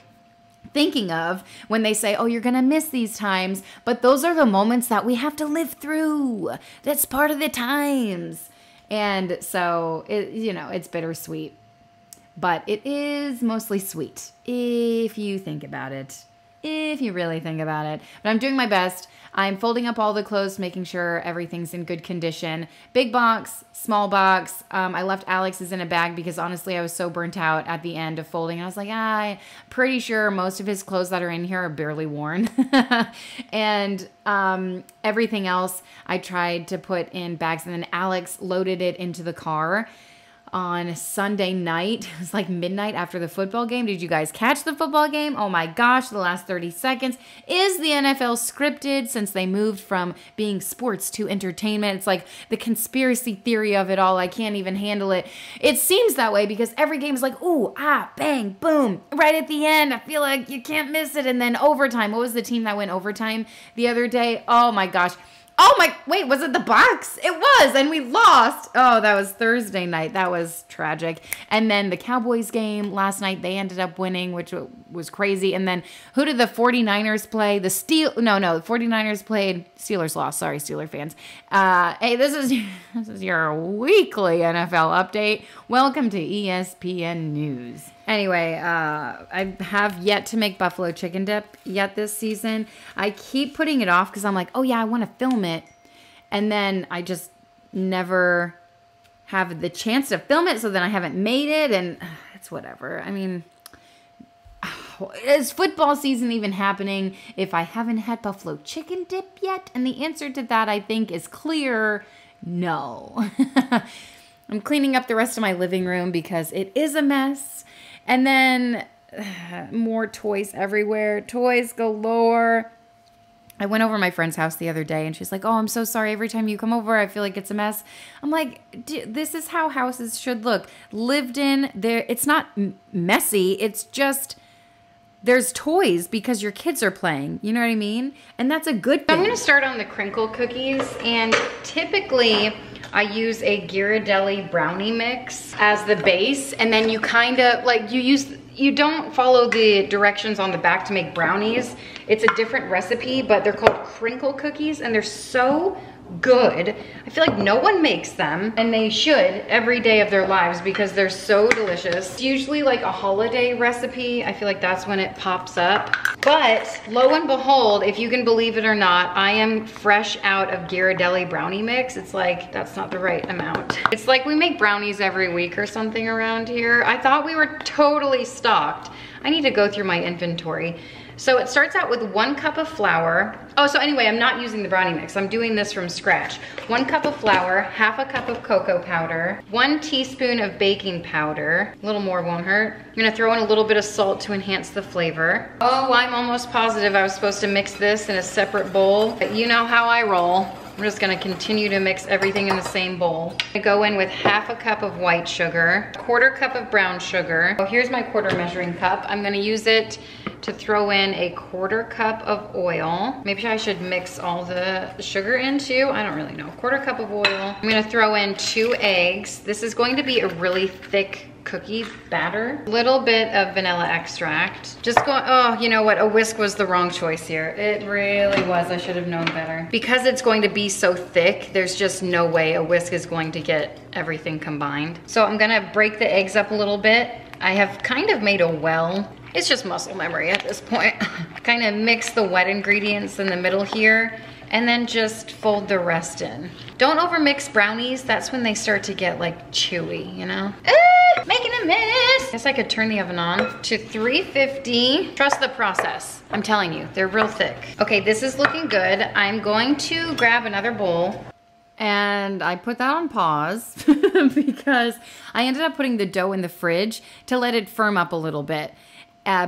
thinking of when they say, oh, you're going to miss these times. But those are the moments that we have to live through. That's part of the times. And so, you know, it's bittersweet. But it is mostly sweet if you think about it. if you really think about it. But I'm doing my best. I'm folding up all the clothes, making sure everything's in good condition. Big box, small box. I left Alex's in a bag because honestly, I was so burnt out at the end of folding. I was like, I'm pretty sure most of his clothes that are in here are barely worn. And everything else I tried to put in bags. And then Alex loaded it into the car on Sunday night. It was like midnight after the football game. Did you guys catch the football game? Oh my gosh, the last 30 seconds. Is the NFL scripted since they moved from being sports to entertainment? It's like the conspiracy theory of it all. I can't even handle it. It seems that way because every game is like, ooh, ah, bang, boom. Right at the end, I feel like you can't miss it. And then overtime. What was the team that went overtime the other day? Oh my gosh. Oh my, wait, was it the Bucks? It was, and we lost. Oh, that was Thursday night. That was tragic. And then the Cowboys game last night, they ended up winning, which was crazy. And then who did the 49ers play? The 49ers played, Steelers lost. Sorry, Steeler fans. Hey, this is your weekly NFL update. Welcome to ESPN News. Anyway, I have yet to make buffalo chicken dip yet this season. I keep putting it off because I'm like, oh yeah, I want to film it. And then I just never have the chance to film it. So then I haven't made it and it's whatever. I mean, is football season even happening if I haven't had buffalo chicken dip yet? And the answer to that, I think, is clear. No. I'm cleaning up the rest of my living room because it is a mess. And then more toys everywhere. Toys galore. I went over to my friend's house the other day and she's like, oh, I'm so sorry. Every time you come over, I feel like it's a mess. I'm like, this is how houses should look. Lived in there. It's not messy. It's just there's toys because your kids are playing. You know what I mean? And that's a good thing. I'm going to start on the Crinkle Cookies. And typically I use a Ghirardelli brownie mix as the base. And then you kind of like you don't follow the directions on the back to make brownies. It's a different recipe, but they're called Crinkle Cookies and they're so good. I feel like no one makes them and they should every day of their lives because they're so delicious. It's usually like a holiday recipe. I feel like that's when it pops up. But lo and behold, if you can believe it or not, I am fresh out of Ghirardelli brownie mix. It's like, that's not the right amount. It's like we make brownies every week or something around here. I thought we were totally stocked. I need to go through my inventory. So it starts out with 1 cup of flour. Oh, so anyway, I'm not using the brownie mix. I'm doing this from scratch. 1 cup of flour, 1/2 cup of cocoa powder, 1 teaspoon of baking powder. A little more won't hurt. I'm gonna throw in a little bit of salt to enhance the flavor. Oh, I'm almost positive I was supposed to mix this in a separate bowl. But you know how I roll. I'm just gonna continue to mix everything in the same bowl. I go in with 1/2 cup of white sugar, 1/4 cup of brown sugar. Oh, here's my 1/4 measuring cup. I'm gonna use it to throw in a 1/4 cup of oil. Maybe I should mix all the sugar in too. I don't really know. 1/4 cup of oil. I'm gonna throw in 2 eggs. This is going to be a really thick cookie batter. A little bit of vanilla extract. Just go, oh, you know what? A whisk was the wrong choice here. It really was. I should have known better. Because it's going to be so thick, there's just no way a whisk is going to get everything combined. So I'm gonna break the eggs up a little bit. I have kind of made a well. It's just muscle memory at this point. Kind of mix the wet ingredients in the middle here and then just fold the rest in. Don't overmix brownies. That's when they start to get like chewy, you know? Making a mess. Guess I could turn the oven on to 350. Trust the process. I'm telling you, they're real thick. Okay, this is looking good. I'm going to grab another bowl. And I put that on pause because I ended up putting the dough in the fridge to let it firm up a little bit.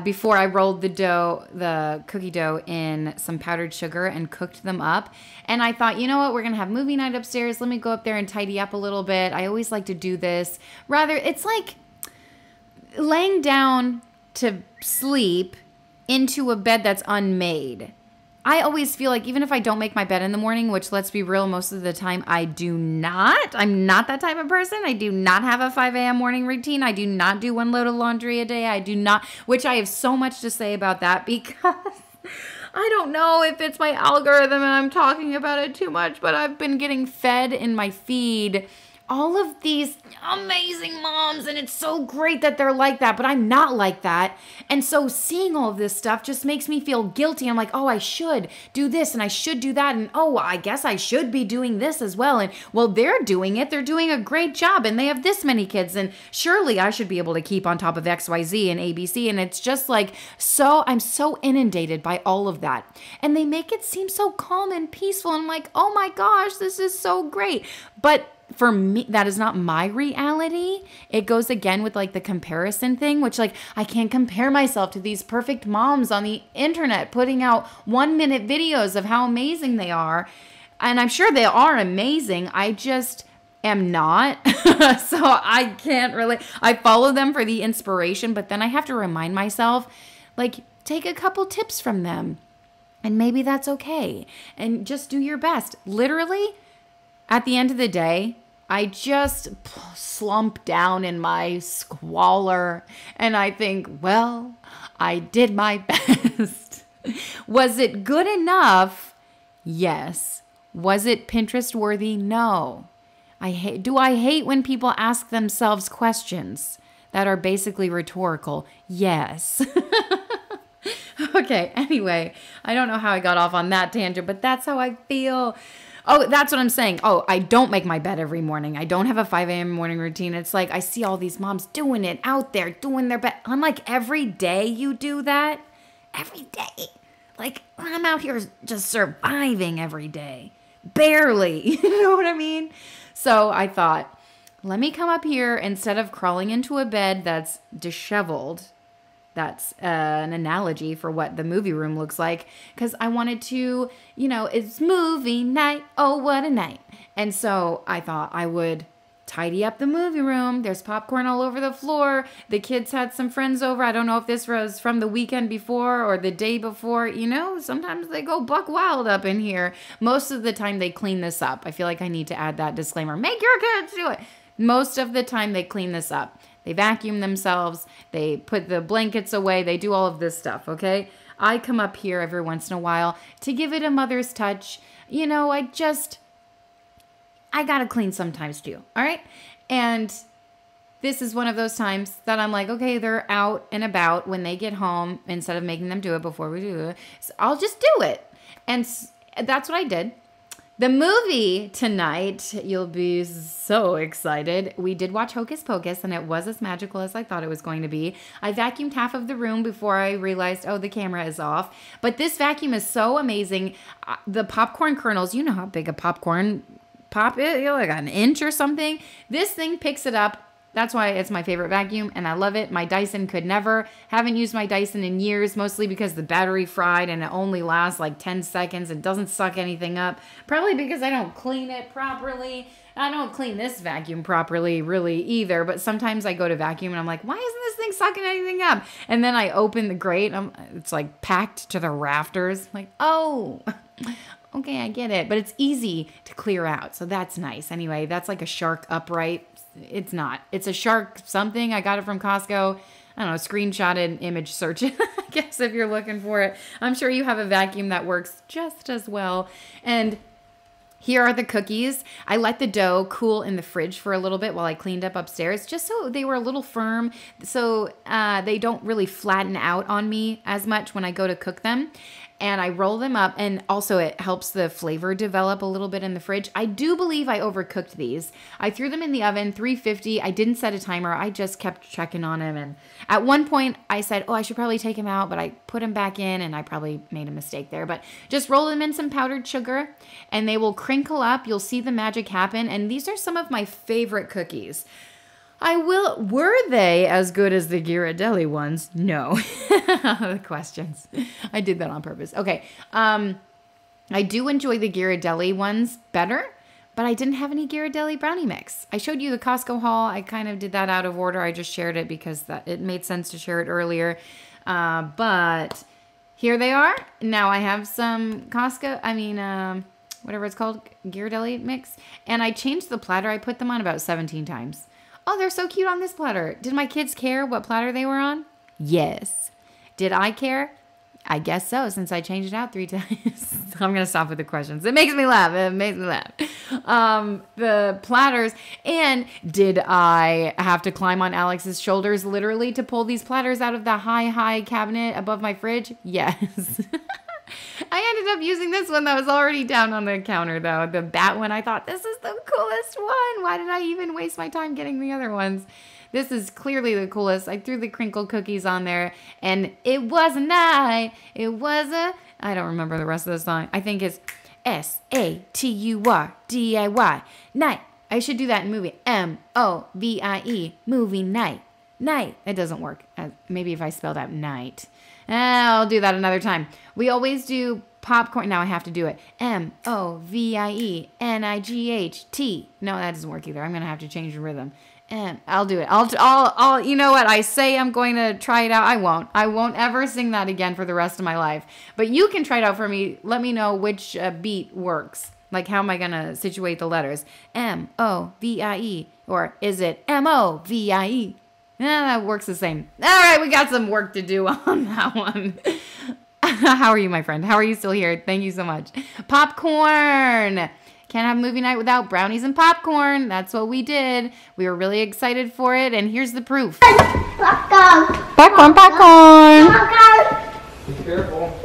Before I rolled the cookie dough in some powdered sugar and cooked them up. And I thought, you know what, we're gonna have movie night upstairs. Let me go up there and tidy up a little bit. I always like to do this. Rather, it's like laying down to sleep into a bed that's unmade. I always feel like even if I don't make my bed in the morning, which let's be real, most of the time I do not. I'm not that type of person. I do not have a 5 a.m. morning routine. I do not do 1 load of laundry a day. I do not, which I have so much to say about that because I don't know if it's my algorithm and I'm talking about it too much, but I've been getting fed in my feed all of these amazing moms, and it's so great that they're like that, but I'm not like that. And so seeing all of this stuff just makes me feel guilty. I'm like, oh, I should do this and I should do that. And oh, I guess I should be doing this as well. And well, they're doing it. They're doing a great job and they have this many kids. And surely I should be able to keep on top of XYZ and ABC. And it's just like, I'm so inundated by all of that. And they make it seem so calm and peaceful. And I'm like, oh my gosh, this is so great. But for me, that is not my reality. It goes again with like the comparison thing, which like I can't compare myself to these perfect moms on the internet putting out 1-minute videos of how amazing they are. And I'm sure they are amazing. I just am not. So I can't really, I follow them for the inspiration, but then I have to remind myself, like, take a couple tips from them. And maybe that's okay. And just do your best. Literally, at the end of the day, I just slump down in my squalor and I think, well, I did my best. Was it good enough? Yes. Was it Pinterest worthy? No. Do I hate when people ask themselves questions that are basically rhetorical? Yes. Okay, anyway, I don't know how I got off on that tangent, but that's how I feel. Oh, that's what I'm saying. Oh, I don't make my bed every morning. I don't have a 5 a.m. morning routine. It's like I see all these moms doing it out there, doing their bed. I'm like, every day you do that? Every day. Like, I'm out here just surviving every day. Barely. You know what I mean? So I thought, let me come up here instead of crawling into a bed that's disheveled. That's an analogy for what the movie room looks like. Because I wanted to, it's movie night. Oh, what a night. And so I thought I would tidy up the movie room. There's popcorn all over the floor. The kids had some friends over. I don't know if this was from the weekend before or the day before. Sometimes they go buck wild up in here. Most of the time they clean this up. I feel like I need to add that disclaimer. Make your kids do it. Most of the time they clean this up. They vacuum themselves. They put the blankets away. They do all of this stuff, okay? I come up here every once in a while to give it a mother's touch. I gotta clean sometimes too, all right? And this is one of those times that I'm like, okay, they're out and about when they get home instead of making them do it before we do it. So I'll just do it. And that's what I did. The movie tonight, you'll be so excited. We did watch Hocus Pocus, and it was as magical as I thought it was going to be. I vacuumed half of the room before I realized, oh, the camera is off. But this vacuum is so amazing. The popcorn kernels, you know how big a popcorn pop is, like an inch or something. This thing picks it up. That's why it's my favorite vacuum, and I love it. My Dyson could never. Haven't used my Dyson in years, mostly because the battery fried and it only lasts like 10 seconds. It doesn't suck anything up. Probably because I don't clean it properly. I don't clean this vacuum properly, really, either. But sometimes I go to vacuum and I'm like, why isn't this thing sucking anything up? And then I open the grate. It's like packed to the rafters. Like, oh, okay, I get it. But it's easy to clear out, so that's nice. Anyway, that's like a Shark upright. It's not. It's a Shark something. I got it from Costco. I don't know, screenshotted image search it, I guess, if you're looking for it. I'm sure you have a vacuum that works just as well. And here are the cookies. I let the dough cool in the fridge for a little bit while I cleaned up upstairs, just so they were a little firm, so they don't really flatten out on me as much when I go to cook them. And I roll them up, and also it helps the flavor develop a little bit in the fridge. I do believe I overcooked these. I threw them in the oven, 350. I didn't set a timer. I just kept checking on them. And at one point, I said, oh, I should probably take them out, but I put them back in, and I probably made a mistake there. But just roll them in some powdered sugar, and they will crinkle up. You'll see the magic happen. And these are some of my favorite cookies. Were they as good as the Ghirardelli ones? No. The questions. I did that on purpose. Okay. I do enjoy the Ghirardelli ones better, but I didn't have any Ghirardelli brownie mix. I showed you the Costco haul. I kind of did that out of order. I just shared it because it made sense to share it earlier. But here they are. Now I have some whatever it's called, Ghirardelli mix. And I changed the platter. I put them on about 17 times. Oh, they're so cute on this platter. Did my kids care what platter they were on? Yes. Did I care? I guess so, since I changed it out 3 times. I'm going to stop with the questions. It makes me laugh. It makes me laugh. The platters. And did I have to climb on Alex's shoulders literally to pull these platters out of the high cabinet above my fridge? Yes. I ended up using this one that was already down on the counter, though. The bat one, I thought, this is the coolest one. Why did I even waste my time getting the other ones? This is clearly the coolest. I threw the Crinkle Cookies on there, and it was a night. It was a... I don't remember the rest of the song. I think it's SATURDIY. Night. I should do that in movie. MOVIE. Movie night. Night. It doesn't work. Maybe if I spelled out night. I'll do that another time. We always do popcorn. Now I have to do it. MOVIENIGHT. No, that doesn't work either. I'm going to have to change the rhythm. And I'll do it. I'll, you know what? I say I'm going to try it out. I won't ever sing that again for the rest of my life. But you can try it out for me. Let me know which beat works. Like, how am I going to situate the letters? MOVIE. Or is it MOVIE? That works the same. All right, we got some work to do on that one. How are you, my friend? How are you still here? Thank you so much. Popcorn. Can't have movie night without brownies and popcorn. That's what we did. We were really excited for it, and here's the proof. Popcorn. Popcorn. Be careful.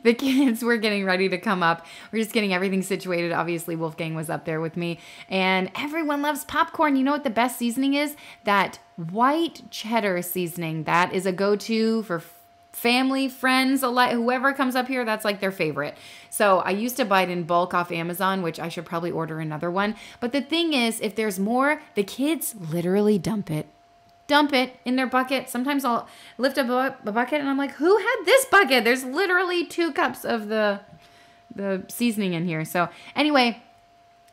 The kids were getting ready to come up. We're just getting everything situated. Obviously, Wolfgang was up there with me. And everyone loves popcorn. You know what the best seasoning is? That white cheddar seasoning. That is a go-to for family, friends, whoever comes up here, that's like their favorite. So I used to buy it in bulk off Amazon, which I should probably order another one. But the thing is, if there's more, the kids literally dump it in their bucket. Sometimes I'll lift up a bucket and I'm like, who had this bucket? There's literally 2 cups of the seasoning in here. So anyway,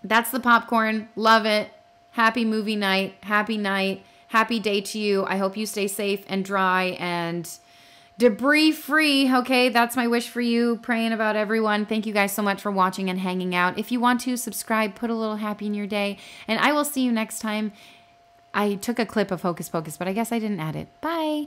that's the popcorn. Love it. Happy movie night. Happy night. Happy day to you. I hope you stay safe and dry and debris free. Okay, that's my wish for you. Praying about everyone. Thank you guys so much for watching and hanging out. If you want to subscribe, put a little happy in your day, and I will see you next time. I took a clip of Hocus Pocus, but I guess I didn't add it. Bye.